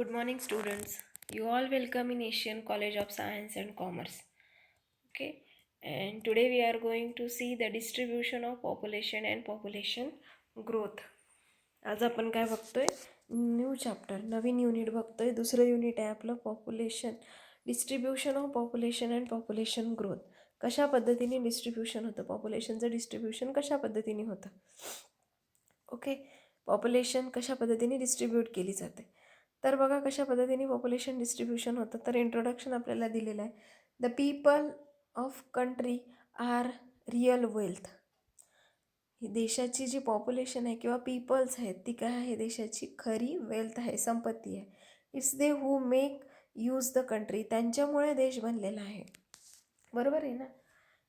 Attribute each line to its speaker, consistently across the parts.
Speaker 1: Good morning, students. You all welcome in Asian College of Science and Commerce. Okay, and today we are going to see the distribution of population and population growth. आज आपण काय बघतोय? New chapter, नवीन unit बघतोय. दुसरं unit आहे आपलं population, distribution of population and population growth. कशा पद्धतीने डिस्ट्रीब्युशन होतं, पॉप्युलेशनचं डिस्ट्रीब्युशन कशा पद्धतीने होतं. ओके, पॉप्युलेशन कशा पद्धतीने डिस्ट्रीब्यूट केली जाते. तर बघा कशा पद्धतीने पॉप्युलेशन डिस्ट्रीब्युशन होतं. तर इंट्रोडक्शन आपल्याला दिलेलं आहे. The people of country are real wealth. ही देशाची जी पॉप्युलेशन आहे किंवा पीपल्स आहेत ती काय आहे, देशाची खरी वेल्थ आहे, संपत्ती आहे. It's they who make use the country. त्यांच्यामुळे देश बनलेला आहे. बरोबर आहे ना.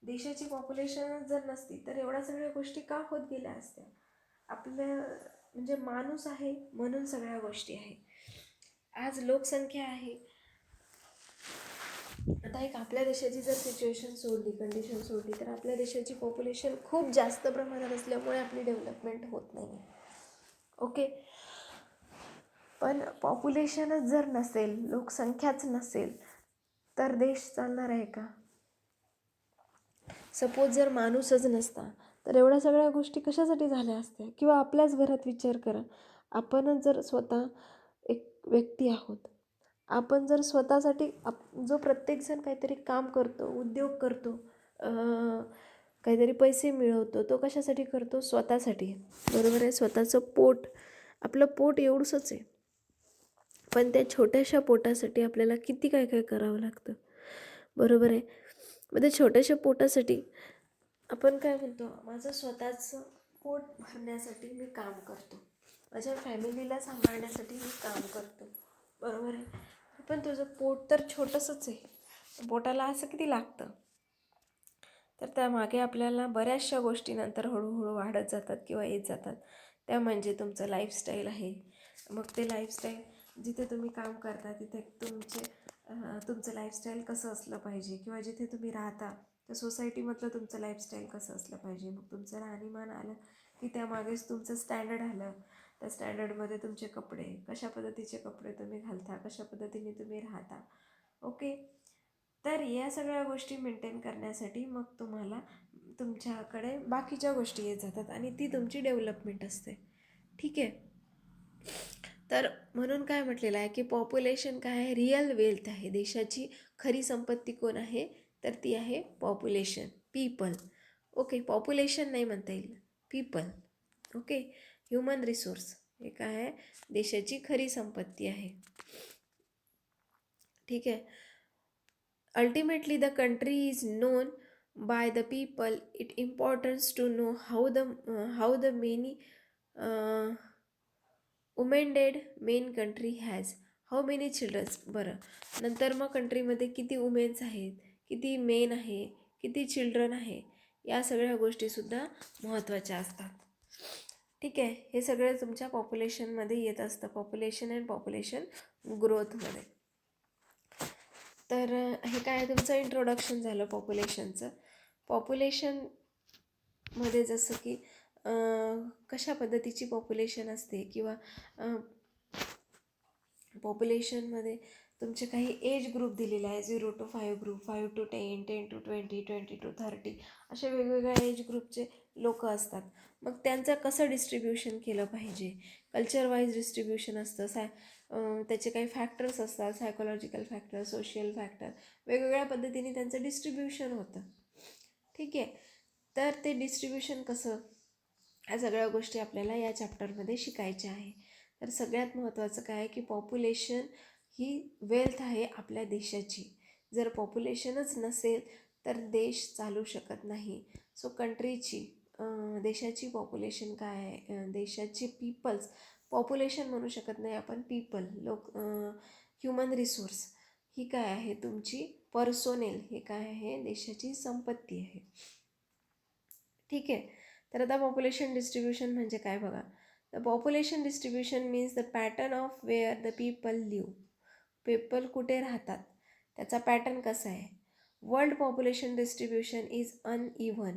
Speaker 1: देशाची पॉप्युलेशन जर नसती तर एवढ्या सगळ्या गोष्टी का होत गेल्या असत्या. आपल्या म्हणजे माणूस आहे म्हणून सगळ्या गोष्टी आहे. आज लोकसंख्या आहे. आता एक आपल्या देशाची जर सिच्युएशन सोडली, कंडिशन सोडली, तर आपल्या देशाची पॉप्युलेशन खूप जास्त प्रमाणात असल्यामुळे आपली डेव्हलपमेंट होत नाही. ओके, पण पॉप्युलेशनच जर नसेल, लोकसंख्याच नसेल तर देश चालणार आहे का. सपोज जर माणूसच नसता तर एवढ्या सगळ्या गोष्टी कशासाठी झाल्या असत्या. किंवा आपल्याच घरात विचार करा, आपणच जर स्वतः एक व्यक्ती आहोत, आपण जर स्वतःसाठी जो प्रत्येकजण काहीतरी काम करतो, उद्योग करतो, काहीतरी पैसे मिळवतो, तो कशासाठी करतो, स्वतःसाठी. बरोबर आहे. स्वतःचं पोट, आपलं पोट एवढंच आहे, पण त्या छोट्याशा पोटासाठी आपल्याला किती काय काय करावं लागतं. बरोबर आहे. मग त्या छोट्याशा पोटासाठी आपण काय म्हणतो, माझं स्वतःचं पोट भरण्यासाठी मी काम करतो, माझ्या फॅमिलीला सांभाळण्यासाठी मी काम करतो. बरोबर आहे. पण तुझं पोट तर छोटंसंच आहे, पोटाला असं किती लागतं. तर त्यामागे आपल्याला बऱ्याचशा गोष्टी नंतर हळूहळू वाढत जातात किंवा येत जातात. त्या म्हणजे तुमचं लाईफस्टाईल आहे. मग ते लाईफस्टाईल जिथे तुम्ही काम करता तिथे तुमचं लाईफस्टाईल कसं असलं पाहिजे, किंवा जिथे तुम्ही राहता त्या सोसायटीमधलं तुमचं लाईफस्टाईल कसं असलं पाहिजे. मग तुमचं राहणीमान आलं की त्यामागेच तुमचं स्टँडर्ड आलं. त्या स्टँडर्डमध्ये तुमचे कपडे, कशा पद्धतीचे कपडे तुम्ही घालता, कशा पद्धतीने तुम्ही राहता. ओके, तर या सगळ्या गोष्टी मेंटेन करण्यासाठी मग तुम्हाला तुमच्याकडे बाकीच्या गोष्टी येत जातात आणि ती तुमची डेव्हलपमेंट असते. ठीक आहे. तर म्हणून काय म्हटलेलं आहे की पॉप्युलेशन काय आहे, रिअल वेल्थ आहे. देशाची खरी संपत्ती कोण आहे, तर ती आहे पॉप्युलेशन, पीपल. ओके, पॉप्युलेशन नाही म्हणता येईल, पीपल. ओके, ह्युमन रिसोर्स हे काय आहे, देशाची खरी संपत्ती आहे. ठीक आहे. Ultimately, the country is known by the people. It importance to know how the many women did main country has how many children. बरं, नंतर मग कंट्रीमध्ये किती वुमेन्स आहेत, किती मेन आहे, किती चिल्ड्रन आहे, या सगळ्या गोष्टीसुद्धा महत्त्वाच्या असतात. ठीक आहे. हे सगळं तुमच्या पॉप्युलेशनमध्ये येत असतं, पॉप्युलेशन अँड पॉप्युलेशन ग्रोथमध्ये. तर हे काय तुमचं इंट्रोडक्शन झालं पॉप्युलेशनचं. पॉप्युलेशनमध्ये जसं की कशा पद्धतीची पॉप्युलेशन असते, किंवा पॉप्युलेशनमध्ये तुमचे काही एज ग्रुप दिलेले आहे. 0 to 5 group, 5 to 10, 10 to 20, 20 to 30, असे वेगवेगळ्या एज ग्रुपचे लोक असतात. मग त्यांचं कसं डिस्ट्रीब्युशन केलं पाहिजे, कल्चर वाईज डिस्ट्रीब्युशन असतं. त्याचे काही फॅक्टर्स असतात, सायकोलॉजिकल फॅक्टर, सोशियल फॅक्टर, वेगवेगळ्या पद्धतीने त्यांचं डिस्ट्रीब्युशन होतं. ठीक आहे. तर ते डिस्ट्रीब्युशन कसं, ह्या सगळ्या गोष्टी आपल्याला या चॅप्टरमध्ये शिकायच्या आहे. तर सगळ्यात महत्त्वाचं काय आहे की पॉप्युलेशन ही वेल्थ आहे आपल्या देशाची. जर पॉप्युलेशनच नसेल तर देश चालू शकत नाही. सो कंट्रीची, देशाची पॉप्युलेशन काय आहे, देशाची पीपल्स, पॉप्युलेशन म्हणू शकत नाही आपण, पीपल, ह्युमन रिसोर्स ही काय आहे, तुमची पर्सोनेल हे काय आहे, देशाची संपत्ती आहे. ठीक आहे. तर आता पॉप्युलेशन डिस्ट्रीब्युशन म्हणजे काय बघा. The population distribution means the pattern of where the people live. People कुठे राहतात त्याचा पॅटर्न कसा आहे. World population distribution is uneven.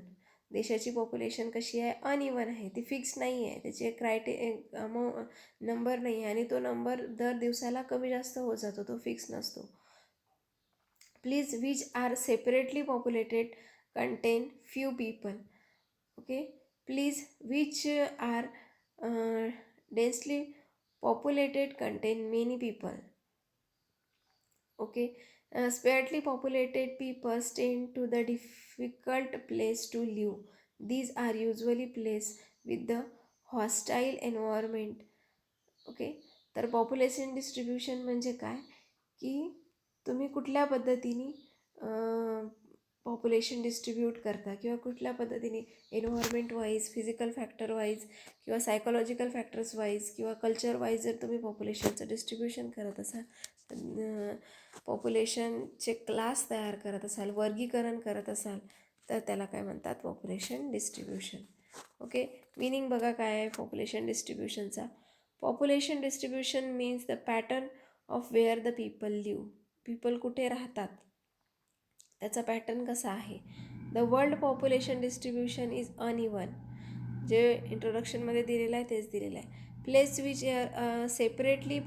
Speaker 1: देशाची पॉप्युलेशन कशी आहे, अनइवन आहे, ती फिक्स नाही आहे, त्याची एक नंबर नाही आहे आणि तो नंबर दर दिवसाला कमी जास्त होत जातो, तो फिक्स नसतो. Please which are separately populated content few people. Okay, please which are densely populated contain many people. Okay, sparsely populated peoples tend to the difficult place to live. These are usually placed with the hostile environment. Okay, तर population distribution म्हणजे काय की तुम्ही कुठल्या पद्धतीने population distribute करता किंवा कुठल्या पद्धतीने environment wise, physical factor wise किंवा सायकोलॉजिकल फॅक्टर्स वाईज किंवा कल्चर वाईज जर तुम्ही पॉप्युलेशनचं डिस्ट्रीब्युशन करत असाल, पॉप्युलेशनचे क्लास तयार करत असाल, वर्गीकरण करत असाल, तर त्याला काय म्हणतात, पॉप्युलेशन डिस्ट्रीब्युशन. ओके, मिनिंग बघा काय आहे पॉप्युलेशन डिस्ट्रीब्युशनचा. Population distribution means the pattern of where the people live. People कुठे राहतात त्याचा पॅटर्न कसा आहे. The world population distribution is uneven. जे इंट्रोडक्शनमध्ये दिलेलं आहे तेच दिलेलं आहे. Place which separately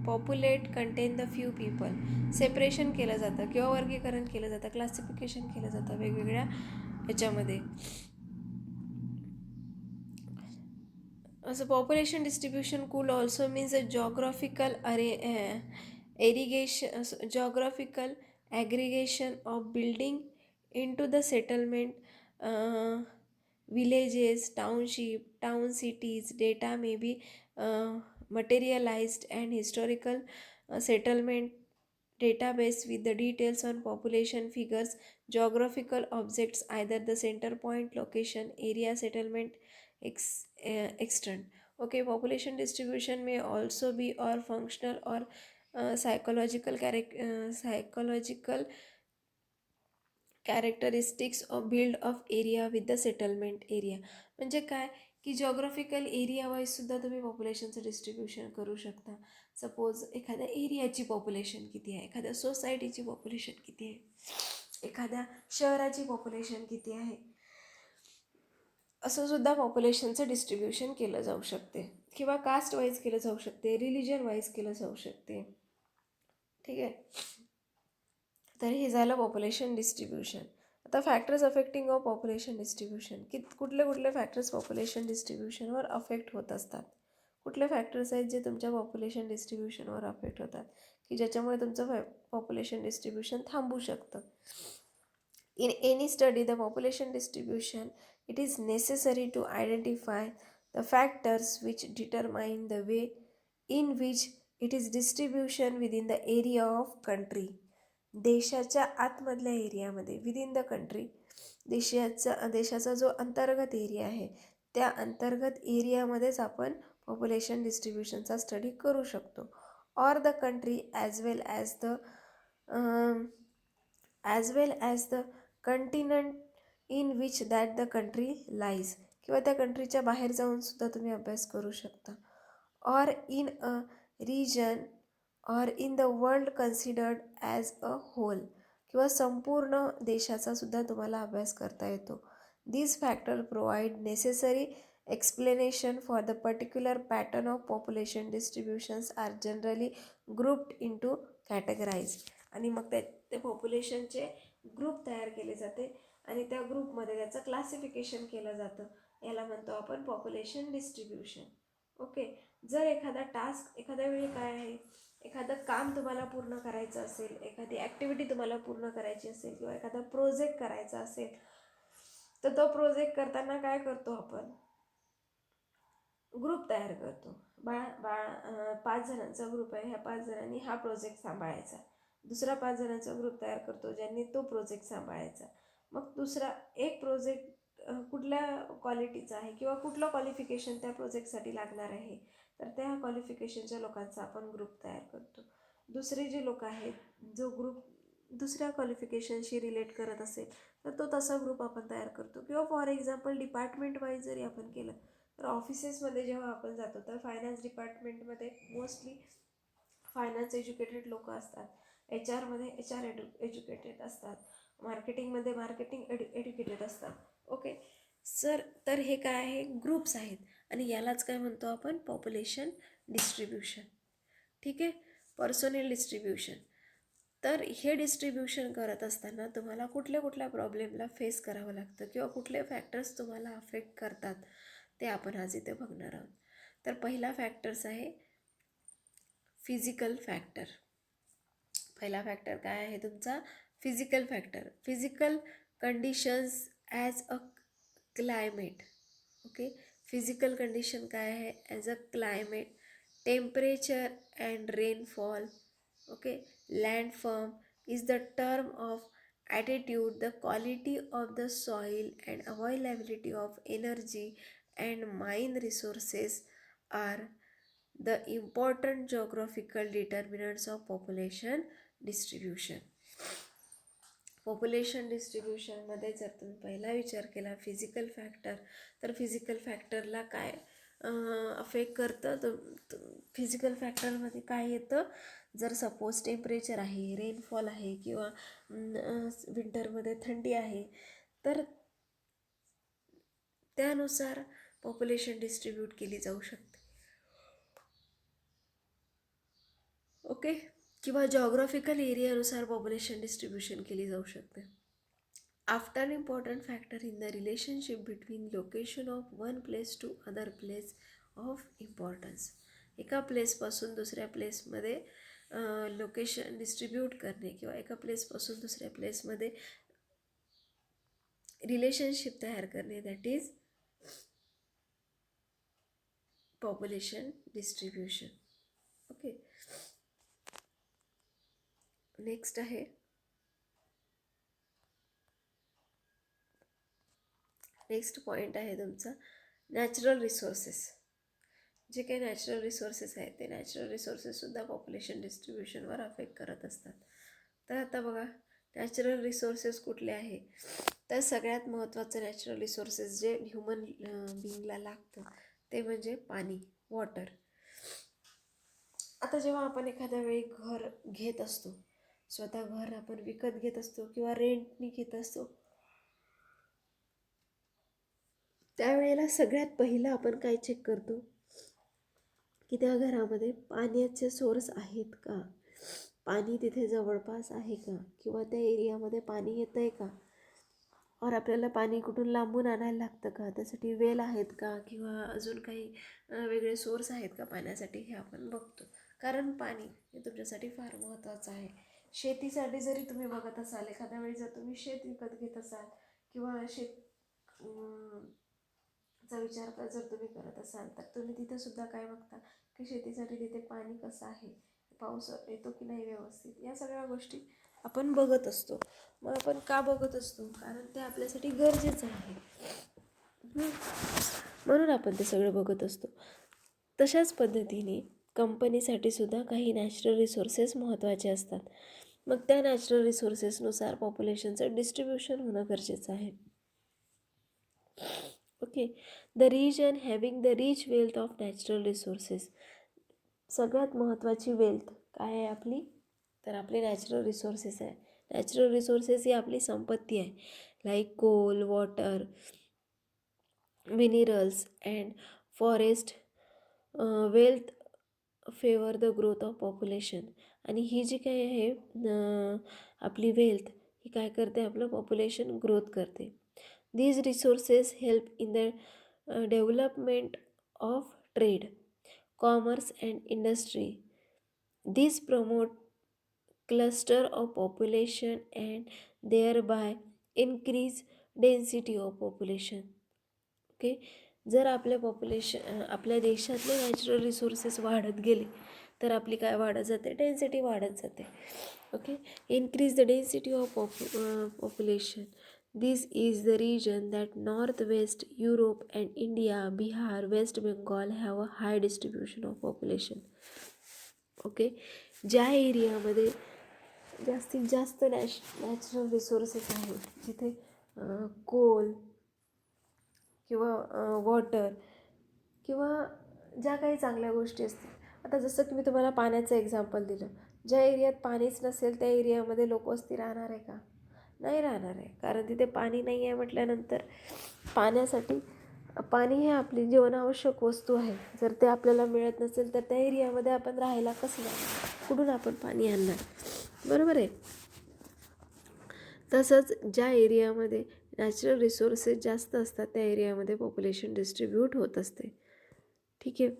Speaker 1: populate contain the few people. Separation केलं जातं किंवा वर्गीकरण केलं जातं, क्लासिफिकेशन केलं जातं वेगवेगळ्या ह्याच्यामध्ये. So population distribution could also means a geographical aggregation of building into the settlement, villages, town cities. Data may be materialized and historical settlement database with the details on population figures, geographical objects, either the center point, location, area, settlement, extent. Okay, population distribution may also be or functional or psychological characteristics of build of area with the settlement area. म्हणजे काय की geographical area wise सुद्धा तुम्ही पॉप्युलेशनचं distribution करू शकता. Suppose एखाद्या एरियाची population किती आहे, एखाद्या सोसायटीची पॉप्युलेशन किती आहे, एखाद्या शहराची पॉप्युलेशन किती आहे, असं सुद्धा पॉप्युलेशनचं डिस्ट्रीब्युशन केलं जाऊ शकते किंवा कास्ट वाईज केलं जाऊ शकते, रिलिजन वाईज केलं जाऊ शकते. ठीक आहे, तर हे झालं पॉप्युलेशन डिस्ट्रीब्युशन. आता factors affecting of population distribution, की कुठले कुठले फॅक्टर्स पॉप्युलेशन डिस्ट्रीब्युशनवर अफेक्ट होत असतात. कुठले फॅक्टर्स आहेत जे तुमच्या पॉप्युलेशन डिस्ट्रीब्युशनवर अफेक्ट होतात की ज्याच्यामुळे तुमचं पॉप्युलेशन डिस्ट्रीब्युशन थांबू शकतं. In any study, the population distribution, it is necessary to identify the factors which determine the way in which it is distribution within the area of country. देशाच्या आतमधल्या एरियामध्ये, within the country, देशाचा जो अंतर्गत area आहे त्या अंतर्गत एरियामध्येच आपण पॉप्युलेशन डिस्ट्रीब्युशनचा स्टडी करू शकतो. Or the country as well as the continent in which that the country lies. किंवा त्या कंट्रीच्या बाहेर जाऊन सुद्धा तुम्ही अभ्यास करू शकता. Or in a reason or in the world considered as a whole. किंवा संपूर्ण देशाचा सुद्धा तुम्हाला अभ्यास करता येतो. These factors provide necessary explanation for the particular pattern of population distributions are generally grouped into categories. आणि मग ते पॉप्युलेशनचे ग्रुप तयार केले जाते आणि त्या ग्रुपमध्ये त्याचं क्लासिफिकेशन केलं जातं. याला म्हणतो आपण पॉप्युलेशन डिस्ट्रीब्युशन. ओके, जर एखादा टास्क एखाद्या वेळी काय आहे, एखादं काम तुम्हाला पूर्ण करायचं असेल, एखादी ॲक्टिव्हिटी तुम्हाला पूर्ण करायची असेल किंवा एखादा प्रोजेक्ट करायचा असेल, तर तो प्रोजेक्ट करताना काय करतो आपण, ग्रुप तयार करतो. 5 जणांचा ग्रुप आहे, ह्या 5 जणांनी हा प्रोजेक्ट सांभाळायचा. दुसरा 5 जणांचा ग्रुप तयार करतो ज्यांनी तो प्रोजेक्ट सांभाळायचा. मग दुसरा एक प्रोजेक्ट कुठल्या क्वालिटीचा आहे किंवा कुठलं क्वालिफिकेशन त्या प्रोजेक्टसाठी लागणार आहे, तर त्या क्वालिफिकेशनच्या लोकांचा आपण ग्रुप तयार करतो. दुसरे जे लोक आहेत, जो ग्रुप दुसऱ्या क्वालिफिकेशनशी रिलेट करत असेल तर तो तसा ग्रुप आपण तयार करतो. किंवा फॉर एक्झाम्पल डिपार्टमेंट वाईज जरी आपण केलं तर ऑफिसेसमध्ये जेव्हा आपण जातो तर फायनान्स डिपार्टमेंटमध्ये मोस्टली फायनान्स एज्युकेटेड लोक असतात, HR मध्ये HR एज्युकेटेड असतात, मार्केटिंगमध्ये मार्केटिंग एज्युकेटेड असतात. ओके सर, तर हे काय आहे, ग्रुप्स आहेत आणि यालाच काय म्हणतो आपण, पॉप्युलेशन डिस्ट्रीब्युशन. ठीक आहे, पर्सोनल डिस्ट्रीब्युशन. तर हे डिस्ट्रीब्युशन करत असताना तुम्हाला कुठल्या कुठल्या प्रॉब्लेमला फेस करावं लागतं किंवा कुठले फॅक्टर्स तुम्हाला अफेक्ट करतात ते आपण आज इथे बघणार आहोत. तर पहिला फॅक्टर्स आहे फिजिकल फॅक्टर. पहिला फॅक्टर काय आहे तुमचा, physical factor. Physical conditions as a climate. Okay, physical condition काय आहे, as a climate, temperature and rainfall. Okay, लँडफॉर्म is the term of attitude, the quality of the soil and availability of energy and mine resources are the important geographical determinants of population distribution. Population डिस्ट्रीब्युशनमध्ये जर तुम्ही पहिला विचार केला physical factor, तर physical फॅक्टरला काय affect करतं, तर फिजिकल फॅक्टरमध्ये काय येतं, जर सपोज टेम्परेचर आहे, रेनफॉल आहे किंवा विंटरमध्ये थंडी आहे, तर त्यानुसार पॉप्युलेशन डिस्ट्रीब्यूट केली जाऊ शकते. ओके, किंवा जॉग्राफिकल एरियानुसार पॉप्युलेशन डिस्ट्रीब्युशन केली जाऊ शकते. After important factor in the relationship between location of one place to other place of importance. एका प्लेसपासून दुसऱ्या प्लेसमध्ये लोकेशन डिस्ट्रीब्यूट करणे किंवा एका प्लेसपासून दुसऱ्या प्लेसमध्ये रिलेशनशिप तयार करणे, that is population distribution. Okay, next आहे नेक्स्ट पॉईंट आहे तुमचा नॅचरल रिसोर्सेस. जे काही नॅचरल रिसोर्सेस आहेत ते नॅचरल रिसोर्सेससुद्धा पॉप्युलेशन डिस्ट्रीब्युशनवर अफेक्ट करत असतात. तर आता बघा, नॅचरल रिसोर्सेस कुठले आहे, तर सगळ्यात महत्त्वाचं नॅचरल रिसोर्सेस जे ह्युमन बिईंगला लागतं ते म्हणजे पाणी, वॉटर. आता जेव्हा आपण एखाद्या वेळी घर घेत असतो, स्वतः घर आपण विकत घेत असतो किंवा रेंटनी घेत असतो, त्यावेळेला सगळ्यात पहिलं आपण काय चेक करतो की त्या घरामध्ये पाण्याचे सोर्स आहेत का, पाणी तिथे जवळपास आहे का, किंवा त्या एरियामध्ये पाणी येतं आहे का, और आपल्याला पाणी कुठून लांबून आणायला लागतं का, त्यासाठी वेल आहेत का किंवा अजून काही वेगळे सोर्स आहेत का पाण्यासाठी, हे आपण बघतो. कारण पाणी हे तुमच्यासाठी फार महत्त्वाचं आहे. शेतीसाठी जरी तुम्ही बघत असाल, एखाद्या वेळी जर तुम्ही शेत विकत घेत असाल किंवा चा विचार जर तुम्ही करत असाल, तर तुम्ही तिथंसुद्धा काय बघता की शेतीसाठी तिथे पाणी कसं आहे, पाऊस येतो की नाही व्यवस्थित, या सगळ्या गोष्टी आपण बघत असतो. मग आपण का बघत असतो, कारण ते आपल्यासाठी गरजेचं आहे, म्हणून आपण ते सगळं बघत असतो. तशाच पद्धतीने कंपनीसाठी सुद्धा काही नॅचरल रिसोर्सेस महत्त्वाचे असतात. मग त्या नॅचरल रिसोर्सेसनुसार पॉप्युलेशनचं डिस्ट्रीब्युशन होणं गरजेचं आहे. Okay, the region having the rich wealth of natural resources. सगळ्यात महत्त्वाची वेल्थ काय आहे आपली, तर आपले नॅचरल रिसोर्सेस आहे. नॅचरल रिसोर्सेस ही आपली संपत्ती आहे, like coal, water, minerals and forest. Wealth favour the growth of population. आणि ही जी काही आहे आपली वेल्थ, ही काय करते, आपलं पॉप्युलेशन ग्रोथ करते. These resources help in the development of trade, commerce and industry. These promote cluster of population and thereby increase density of population. Okay, जर आपल्या देशातले नॅचरल रिसोर्सेस वाढत गेले तर आपली काय वाढत जाते, डेन्सिटी वाढत जाते. Okay, increase the density of population. This is the region that Northwest Europe and India, Bihar, West Bengal have a high distribution of population. Okay, ज्या एरियामध्ये जास्तीत जास्त नॅचरल रिसोर्सेस आहेत, जिथे कोल किंवा वॉटर किंवा ज्या काही चांगल्या गोष्टी असतील. आता जसं की मी तुम्हाला पाण्याचं एक्झाम्पल दिलं, ज्या एरियात पाणीच नसेल त्या एरियामध्ये लोकवस्ती राहणार आहे का, नाही राहणार आहे, कारण तिथे पाणी नाही आहे म्हटल्यानंतर पाणी हे आपली जीवनावश्यक वस्तू आहे. जर ते आपल्याला मिळत नसेल तर त्या एरियामध्ये आपण राहायला कसं जाणार, कुठून आपण पाणी आणणार, बरोबर आहे. तसंच ज्या एरियामध्ये नॅचरल रिसोर्सेस जास्त असतात त्या एरियामध्ये पॉप्युलेशन डिस्ट्रीब्यूट होत असते. ठीक आहे.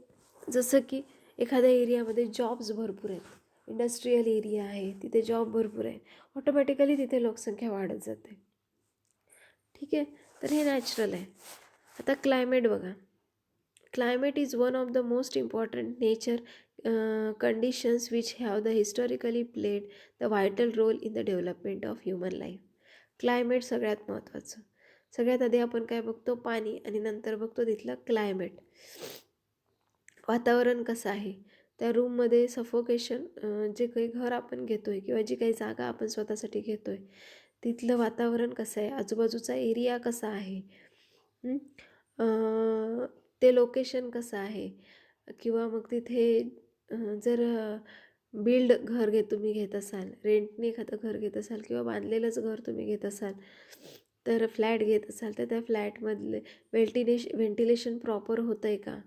Speaker 1: जसं की एखाद्या एरियामध्ये जॉब्स भरपूर आहेत, इंडस्ट्रीयल एरिया आहे, तिथे जॉब भरपूर आहे, ऑटोमॅटिकली तिथे लोकसंख्या वाढत जाते. ठीक आहे. तर हे नॅचरल आहे. आता क्लायमेट बघा. Climate is one of the most important nature conditions which have the historically played the vital role in the development of human life. Climate सगळ्यात महत्त्वाचं. सगळ्यात आधी आपण काय बघतो, पाणी, आणि नंतर बघतो तिथलं क्लायमेट, वातावरण कसं आहे. त्या रूममध्ये सफोकेशन, जे काही घर आपण घेतो आहे किंवा जी काही जागा आपण स्वतःसाठी घेतो आहे तिथलं वातावरण कसं आहे, आजूबाजूचा एरिया कसा आहे, ते लोकेशन कसं आहे, किंवा मग तिथे जर घर तुम्ही घेत असाल, रेंटने एखादं घर घेत असाल किंवा बांधलेलंच घर तुम्ही घेत असाल, तर फ्लॅट घेत असाल तर त्या फ्लॅटमधले व्हेंटिलेशन प्रॉपर होतं आहे का,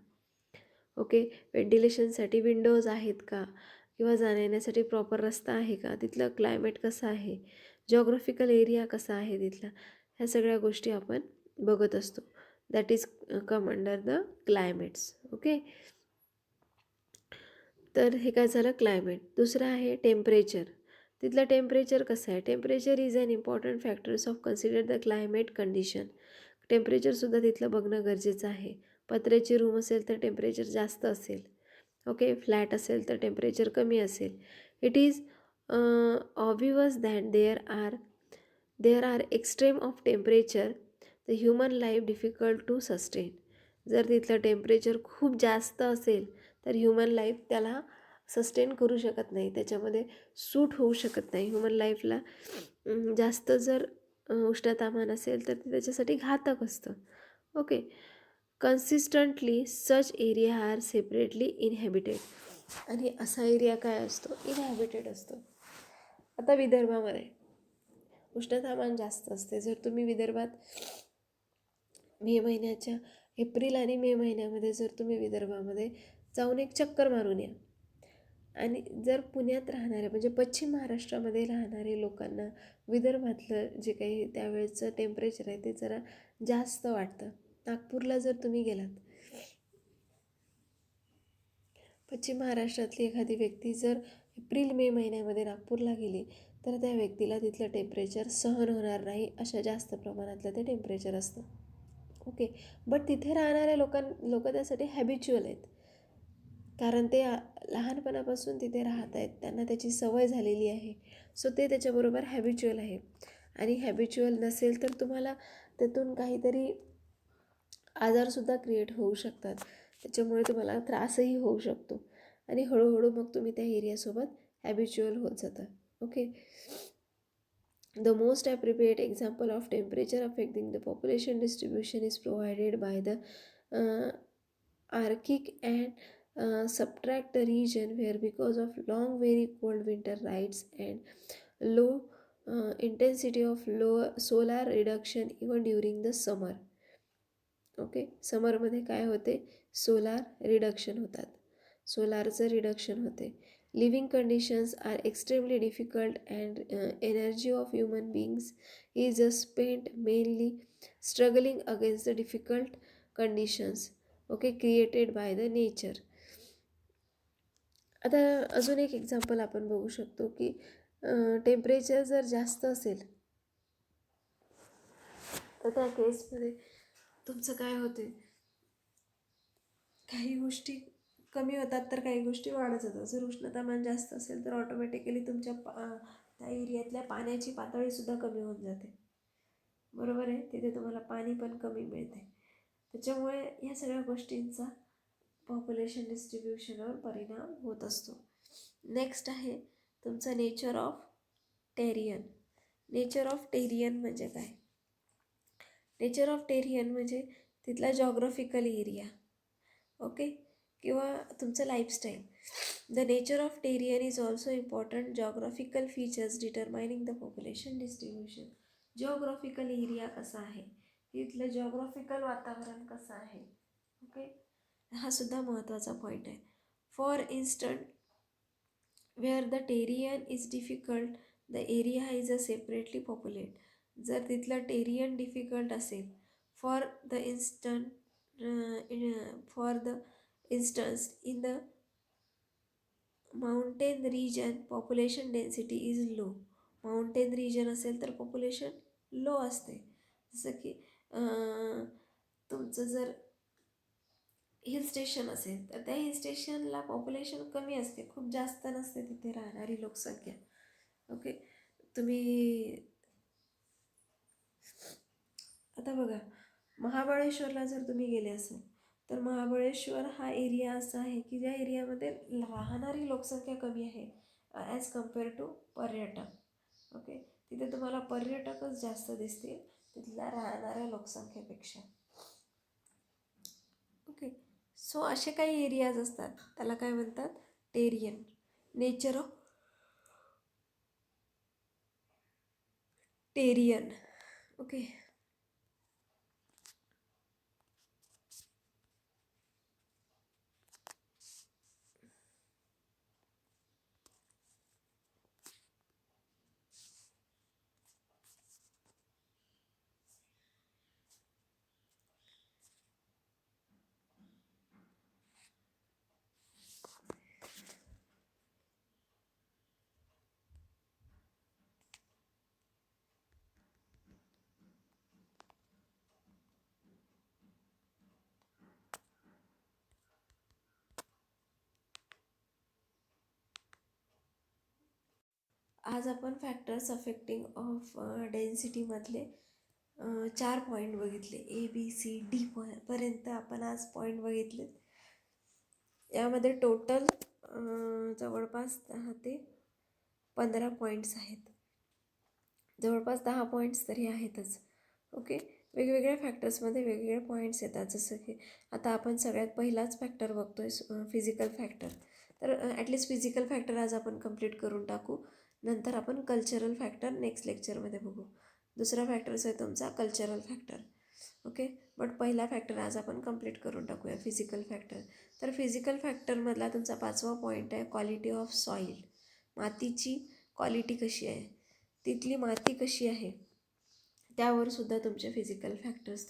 Speaker 1: ओके, व्हेंटिलेशनसाठी विंडोज आहेत का, किंवा जाण्यासाठी प्रॉपर रस्ता आहे का, तिथलं क्लायमेट कसं आहे, जॉग्राफिकल एरिया कसा आहे तिथला, ह्या सगळ्या गोष्टी आपण बघत असतो. That is come under the climates. Okay. तर हे काय झालं क्लायमेट. दुसरं आहे टेम्परेचर. तिथलं टेम्परेचर कसं आहे. Temperature is an important factors of consider the climate condition. टेम्परेचरसुद्धा तिथलं बघणं गरजेचं आहे. पत्र्याची रूम असेल तर टेम्परेचर जास्त असेल, ओके, फ्लॅट असेल तर टेम्परेचर कमी असेल. It is obvious that there are extreme of temperature the human life difficult to sustain. जर तिथलं टेम्परेचर खूप जास्त असेल तर ह्युमन लाईफ त्याला सस्टेन करू शकत नाही, त्याच्यामध्ये सूट होऊ शकत नाही. ह्युमन लाईफला जास्त जर उष्णतामान असेल तर ते त्याच्यासाठी घातक असतं. Okay. Consistently such area R separately इनहॅबिटेड. आणि असा एरिया काय असतो, इनहॅबिटेड असतो. आता विदर्भामध्ये उष्णतामान जास्त असते. जर तुम्ही विदर्भात एप्रिल आणि मे महिन्यामध्ये जर तुम्ही विदर्भामध्ये जाऊन एक चक्कर मारून या, आणि जर पुण्यात राहणारे म्हणजे पश्चिम महाराष्ट्रामध्ये राहणारे लोकांना विदर्भातलं जे काही त्यावेळेचं टेम्परेचर आहे ते जरा जास्त वाटतं. नागपूरला जर तुम्ही गेलात, पश्चिम महाराष्ट्रातली एखादी व्यक्ती जर एप्रिल मे महिन्यामध्ये नागपूरला गेली तर त्या व्यक्तीला तिथलं टेम्परेचर सहन होणार नाही, अशा जास्त प्रमाणातलं ते टेम्परेचर असतं. ओके. बट तिथे राहणारे लोक त्यासाठी हॅबिच्युअल आहेत, कारण ते लहानपणापासून तिथे राहत आहेत, त्यांना त्याची सवय झालेली आहे. सो ते त्याच्याबरोबर हॅबिच्युअल आहे. आणि हॅबिच्युअल नसेल तर तुम्हाला त्यातून काहीतरी आजारसुद्धा क्रिएट होऊ शकतात, त्याच्यामुळे तुम्हाला त्रासही होऊ शकतो. आणि हळूहळू मग तुम्ही त्या एरियासोबत हॅबिच्युअल होत जाता. Okay. The most appropriate example of temperature affecting the population distribution is provided by the Arctic and subtract region, where because of long very cold winter nights and low intensity of low solar reduction even during the summer. Okay. समरमध्ये काय होते, solar reduction होतात, सोलारचं reduction होते. Living conditions are extremely difficult and energy of human beings is spent mainly struggling against the difficult conditions, okay, created by the nature. आता अजून एक example आपण बघू शकतो की टेम्परेचर जर जास्त असेल तर त्या केसमध्ये तुमचं काय होते, काही गोष्टी कमी होतात तर काही गोष्टी वाढत जातात. जर उष्णतामान जास्त असेल तर ऑटोमॅटिकली तुमच्या त्या एरियातल्या पाण्याची पातळीसुद्धा कमी होऊन जाते, बरोबर आहे. तिथे तुम्हाला पाणी पण कमी मिळते. त्याच्यामुळे ह्या सगळ्या गोष्टींचा पॉप्युलेशन डिस्ट्रीब्युशनवर परिणाम होत असतो. नेक्स्ट आहे तुमचा नेचर ऑफ टेरियन. नेचर ऑफ टेरियन म्हणजे काय. नेचर ऑफ टेरियन म्हणजे तिथला जॉग्राफिकल एरिया, ओके. किंवा तुमचं lifestyle. The nature of terrain is also important geographical features determining the population distribution. Geographical area कसा आहे, तिथलं जिओग्राफिकल वातावरण कसं आहे. ओके, हा सुद्धा महत्त्वाचा पॉईंट आहे. For instant, where the terrain is difficult the area is a separately populate. जर तिथलं टेरियन डिफिकल्ट असेल, for the instant for the instance in the mountain region population density is low. Mountain region असेल तर population low असते. जसं की तुमचं जर हिल स्टेशन असेल तर त्या हिल स्टेशनला पॉप्युलेशन कमी असते, खूप जास्त नसते तिथे राहणारी लोकसंख्या. ओके, तुम्ही आता बघा, महाबळेश्वरला जर तुम्ही गेले असाल तर महाबळेश्वर हा एरिया असा आहे की ज्या एरियामध्ये राहणारी लोकसंख्या कमी आहे ॲज कम्पेअर टू पर्यटक. ओके, तिथे तुम्हाला पर्यटकच जास्त दिसतील तिथल्या राहणाऱ्या लोकसंख्येपेक्षा. ओके, सो असे काही एरियाज असतात, त्याला काय म्हणतात, terrain. Nature of terrain. Okay, आज आपण फॅक्टर्स अफेक्टिंग ऑफ डेन्सिटीमधले 4 पॉईंट बघितले. ABCD पर्यंत आपण आज पॉईंट बघितले. यामध्ये टोटल जवळपास 10 ते 15 पॉईंट्स आहेत. जवळपास 10 पॉईंट्स तरी आहेतच. ओके, वेगवेगळ्या फॅक्टर्समध्ये वेगवेगळे पॉईंट्स येतात. जसं की आता आपण सगळ्यात पहिलाच फॅक्टर बघतो आहे फिजिकल फॅक्टर. तर ॲटलिस्ट फिजिकल फॅक्टर आज आपण कंप्लीट करून टाकू. नंतर आपण कल्चरल फॅक्टर नेक्स्ट लेक्चरमध्ये बघू. दुसरा फॅक्टर्स आहे तुमचा कल्चरल फॅक्टर. ओके, बट पहिला फॅक्टर आज आपण कंप्लीट करून टाकूया, फिजिकल फॅक्टर. तर फिजिकल फॅक्टरमधला तुमचा 5वा पॉईंट आहे क्वालिटी ऑफ सॉईल. मातीची क्वालिटी कशी आहे, तिथली माती कशी आहे, त्यावर सुद्धा तुमचे फिजिकल फॅक्टर्स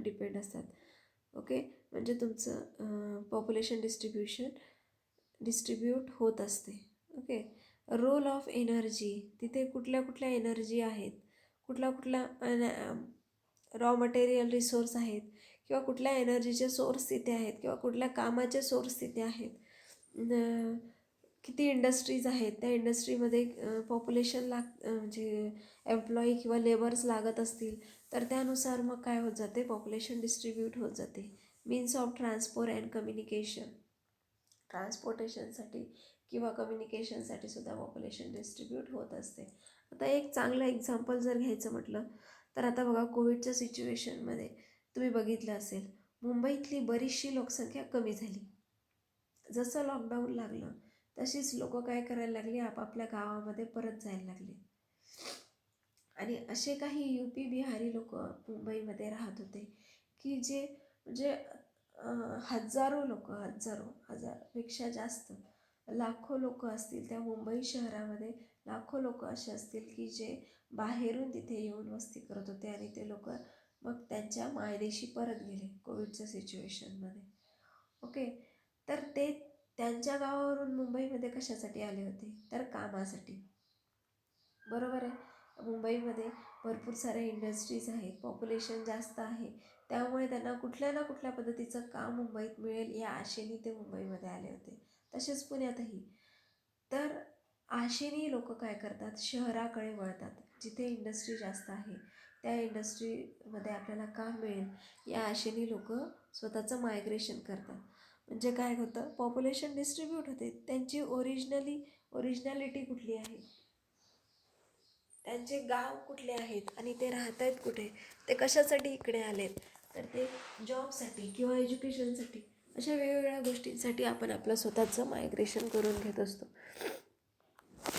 Speaker 1: डिपेंड असतात. ओके, म्हणजे तुमचं पॉप्युलेशन डिस्ट्रीब्यूट होत असते. ओके, रोल ऑफ एनर्जी, तिथे कुठल्या कुठल्या एनर्जी आहेत, कुठला रॉ मटेरियल रिसोर्स आहेत, किंवा कुठल्या एनर्जीचे सोर्स तिथे आहेत, किंवा कुठल्या कामाचे सोर्स तिथे आहेत, किती इंडस्ट्रीज आहेत, त्या इंडस्ट्रीमध्ये पॉप्युलेशन म्हणजे एम्प्लॉई किंवा लेबर्स लागत असतील तर त्यानुसार मग काय होत जाते, पॉप्युलेशन डिस्ट्रीब्यूट होत जाते. Means of transport and communication, ट्रान्सपोर्टेशनसाठी किंवा कम्युनिकेशनसाठी सुद्धा पॉप्युलेशन डिस्ट्रीब्यूट होत असते. आता एक चांगलं एक्झाम्पल जर घ्यायचं म्हटलं तर आता बघा, कोविडच्या सिच्युएशनमध्ये तुम्ही बघितलं असेल मुंबईतली बरीचशी लोकसंख्या कमी झाली. जसं लॉकडाऊन लागलं तशीच लोक काय करायला लागली, आपापल्या गावामध्ये परत जायला लागले. आणि असे काही UP बिहारी लोक मुंबईमध्ये राहत होते की जे म्हणजे हजारो लोक, हजारपेक्षा जास्त, लाखो लोक असतील त्या मुंबई शहरामध्ये. लाखो लोक असे असतील की जे बाहेरून तिथे येऊन वस्ती करत होते आणि ते लोक मग त्यांच्या मायदेशी परत गेले कोविडच्या सिच्युएशनमध्ये. ओके, तर ते त्यांच्या गावावरून मुंबईमध्ये कशासाठी आले होते, तर कामासाठी. बरोबर आहे, मुंबईमध्ये भरपूर साऱ्या इंडस्ट्रीज आहेत, पॉप्युलेशन जास्त आहे, त्यामुळे त्यांना कुठल्या ना कुठल्या पद्धतीचं काम मुंबईत मिळेल या आशेने ते मुंबईमध्ये आले होते. तसेच पुण्यातही. तर आशेने लोक काय करतात, शहराकडे वळतात, जिथे इंडस्ट्री जास्त आहे त्या इंडस्ट्रीमध्ये आपल्याला काम मिळेल या आशेने लोक स्वतःचं मायग्रेशन करतात. म्हणजे काय होतं, पॉप्युलेशन डिस्ट्रीब्यूट होते. त्यांची ओरिजिनॅलिटी कुठली आहे, त्यांचे गाव कुठले आहेत आणि ते राहत आहेत कुठे, ते कशासाठी इकडे आलेत, तर ते जॉबसाठी किंवा एज्युकेशनसाठी अशा वेगवेगळ्या गोष्टींसाठी आपण आपलं स्वतःचं मायग्रेशन करून घेत असतो.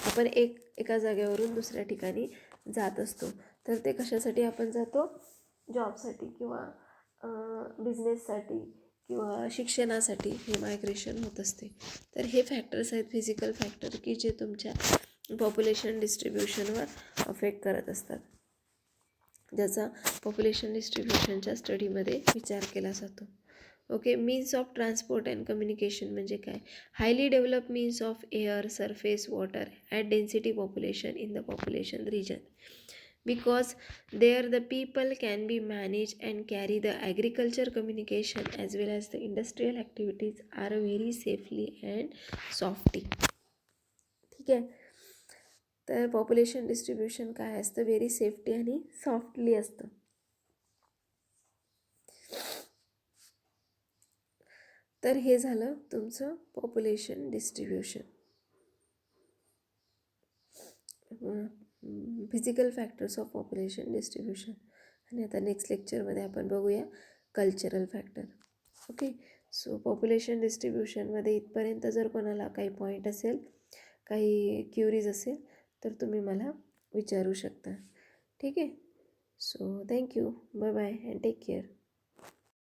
Speaker 1: आपण एका जागेवरून दुसऱ्या ठिकाणी जात असतो. तर ते कशासाठी आपण जातो? जॉबसाठी किंवा बिझनेससाठी किंवा शिक्षणासाठी हे मायग्रेशन होत असते. तर हे फॅक्टर्स आहेत फिजिकल फॅक्टर की जे तुमच्या पॉप्युलेशन डिस्ट्रीब्युशनवर अफेक्ट करत असतात, ज्याचा पॉप्युलेशन डिस्ट्रीब्युशनच्या स्टडीमध्ये विचार केला जातो. Okay, means of transport and communication म्हणजे काय? Highly develop means of air, surface, water at density population in the population region, because there the people can be managed and carry the agriculture, communication as well as the industrial activities are very safely and softly. ठीक आहे. तर population distribution काय असतं? Very safety आणि softly असतं. तर हे झालं तुमचं population distribution, physical factors of population distribution. आणि आता नेक्स्ट लेक्चरमध्ये आपण बघूया cultural factor. Okay, so population डिस्ट्रीब्युशनमध्ये इथपर्यंत जर कोणाला काही पॉईंट असेल, काही क्युरीज असेल तर तुम्ही मला विचारू शकता. ठीक आहे. So thank you, bye bye and take care.